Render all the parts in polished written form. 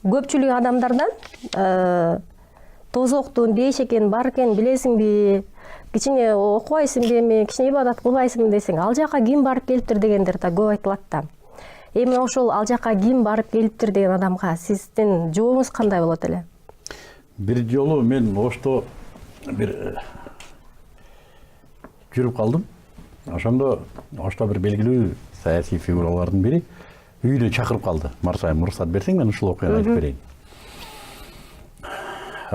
көпчүлүк адамдардан тозоктун беш экени бар экенин билесиңби, кичине окубайсыңбы эми, кичине ибадат кылбайсыңбы десең, ал жака ким барып келиптир дегендер да көп айтылат да. Эми ошол ал жака ким барып келиптир деген адамга сиздин жообуңуз кандай болот эле? Бир жолу мен Ошто бир жүрүп калдым. Ошондо Ошто бир белгилүү саясий фигуралардын бири үйүнө чакырып калды. Марсайым, уруксат берсең, мен ушул окуяны айтып берейин.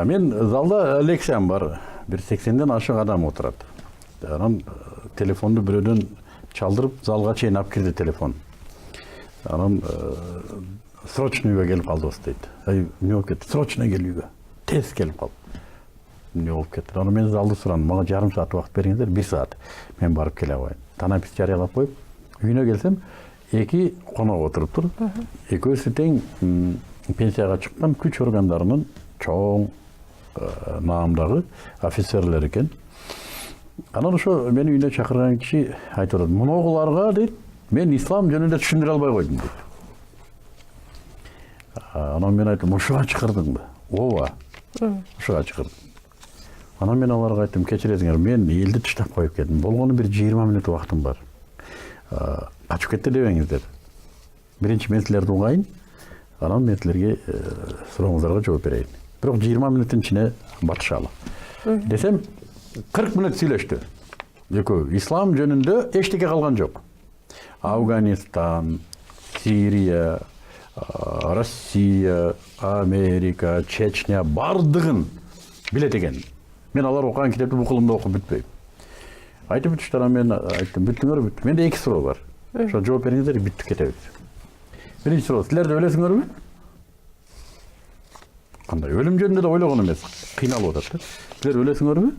Мен залда лекциям бар. Бир 80ден ашык адам отурат. Анан телефонду бирөөдөн чалдырып, залга чейин алып кирди телефон. Анан срочно үйгө келип калдыбыз дейт. Эмне болуп кетти? Срочно кел үйгө. Тез келип кал. Эмне болуп кетти? Анан мен залды сурадым. Мага жарым саат убакыт бериңиздер, 1 саат. Мен барып келе алайын. Танапис жарыялап коюп, үйүнө келсем, эки конок отуруптур. Экөөсү тең пенсияга чыккан күч органдарынын чоң наамдагы офицерлер экен. Анан ошо мени үйүнө чакырган киши айтып атат, муногуларга дейт, мен ислам жөнүндө түшүндүрө албай койдум дейт. Анан мен айттым, ушуга чакырдыңбы? Ооба. Ушуга чакырдым. Анан мен аларга айттым, кечиресиңер, мен элди таштап коюп келдим. Болгону бир 20 мүнөт убактым бар. Качып кетти дебеңиздер. Биринчи мен силерди угайын, анан мен силерге сурооңуздарга жооп берейин. Бирок 20 мүнөттүн ичине батышалы. Десем, 40 мүнөт сүйлөштү. Экөө ислам жөнүндө эчтеке калган жок. Афганистан, Сирия, Россия, Америка, Чечня бардыгын билет экен. Мен алар окуган китепти бул кылымда окуп бүтпөйм. Айтып бүтүштөр, мен айттым, бүттүңөр, бүттү. Менде 2 суроо бар. Ошо жооп бериңиздер, бүттүп кетебиз. Биринчи суроо, силер да өлөсүңөрбү? Кандай? Өлүм жөнүндө да ойлогон эмес. Кыйналып атат да. Силер өлөсүңөрбү?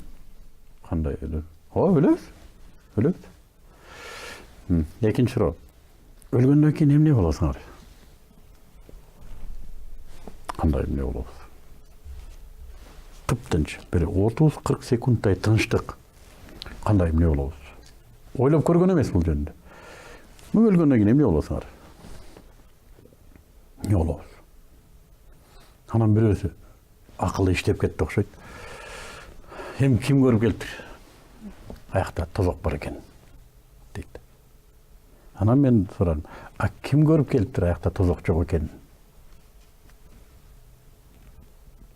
Кандай өлөм? Өлөбүз. Өлөбүз. Экинчи суроо. Өлгөндөн кийин эмне болосуңар? Кандай эмне болобуз? Тып-тынч, бир 30-40 секундтай тынчтык. Кандай эмне болобуз? Ойлоп көргөн эмес бул жөнүндө. Өлгөндөн кийин эмне болосуңар? Эмне болобуз? Анан бирөөсү акылы иштеп кетти окшойт. Эми ким көрүп келиптир? Аякта тозок бар экен, дейт. Анан мен сурадым, ким көрүп келиптир аякта тозок жок экен?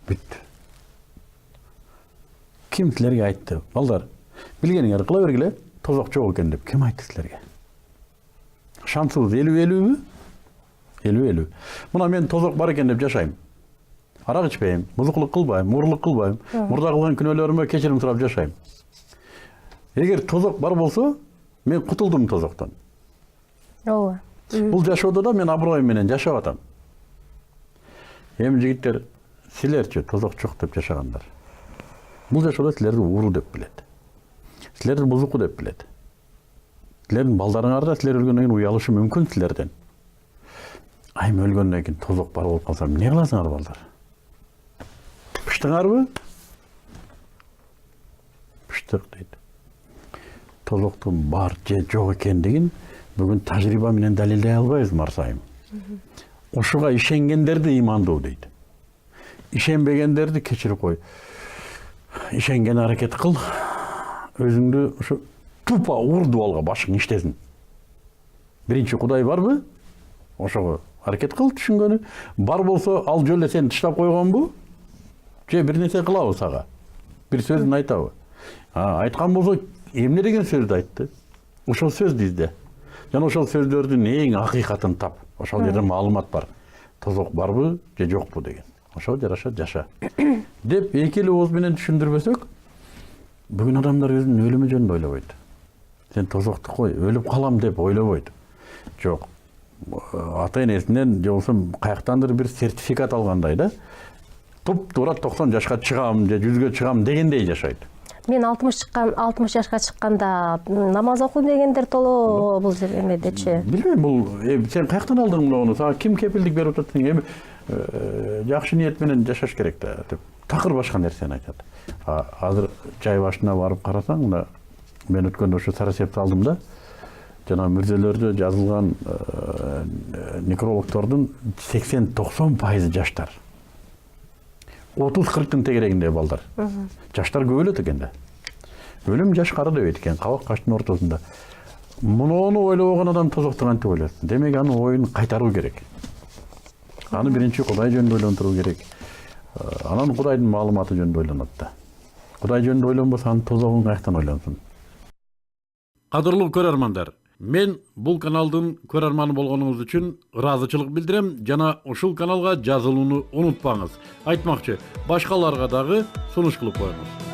Бүттү. Ким силерге айтты? Балдар, билгениңер кыла бергиле, тозок жок экен деп. Ким айтты силерге? Шансыбыз 50-50бү? 50-50. Мына мен тозок бар экен деп жашайм. Арак ичпейм, бузукулук кылбайм, урлук кылбайм, мурда кылган күнөөлөрүмө кечирим сурап жашайм. Эгер тозок бар болсо, мен кутулдум тозоктон. Ооба. Бул жашоодо да мен аброюм менен жашап атам. Эми жигиттер, силерчи тозок жок деп жашагандар. Бул жашоодо силерди ууру деп билет. Силерди бузуку деп билет. Силердин балдарыңар да силер өлгөндөн кийин уялышы мүмкүн силерден. Эми өлгөндөн кийин тозок бар болуп калса, эмне кыласыңар балдар? Пыштыңарбы? Пыштык дейт. Тозоктун бар же жок экендигин бүгүн тажрыйба менен далилдей албайбыз, Марсайым. Ушуга ишенгендерди имандуу дейт. Ишенбегендерди кечирип кой. Ишенген аракет кыл. Өзүңдү ушу тупа урду алга башың иштесин. Биринчи Кудай барбы? Ошого аракет кыл түшүнгөнү. Бар болсо, ал жолу сени таштап койгонбу? Же бир нерсе кылабы сага? Бир сөзүн айтабы? Айткан болсо, эмне деген сөздү айтты? Ошол сөздү изде. Жана ошол сөздөрдүн эң акыйкатын тап. Ошол жерде маалымат бар. Тозок барбы же жокпу деген. Ошол жараша жаша. Деп эки эле ооз менен түшүндүрбөсөк, бүгүн адамдар өзүнүн өлүмү жөнүндө ойлобойт. Сен тозокту кой, өлүп калам деп ойлобойт. Жок. Ата-энесинен же болбосо каяктандыр бир сертификат алгандай да. Туп-туура 90 жашка чыгам же 100гө чыгам дегендей жашайт. Мен 60 жашка чыкканда намаз окуйм дегендер толо бул эмедечи. Билбейм, бул сен каяктан алдың муну? Сага ким кепилдик берип атат? Эми жакшы ниет менен жашаш керек да деп. Такыр башка нерсени айтат. Азыр жай башына барып карасаң, мына мен өткөндө ошо Сарасепти алдым да. жана мүрзөлөрдө жазылган некрологдордун 80-90% жаштар. 30-40-тын тегерегинде балдар. Жаштар көп эле экен да. Өлүм жаш кары дебейт экен, кабак каштын ортосунда. Муну ойлобогон адам тозокту кантип ойлойт? Демек анын оюн кайтаруу керек. Аны биринчи Кудай жөнүндө ойлонтуруу керек. Анан Кудайдын маалыматы жөнүндө ойлонот да. Кудай жөнүндө ойлонбосо анын тозогун каяктан ойлонсун? Кадырлуу көрөрмандар, мен бул каналдын көрөрманы болгонуңуз үчүн ыраазычылык билдирем жана ушул каналга жазылууну унутпаңыз. Айтмакчы, башкаларга дагы сунуш кылып коюңуз.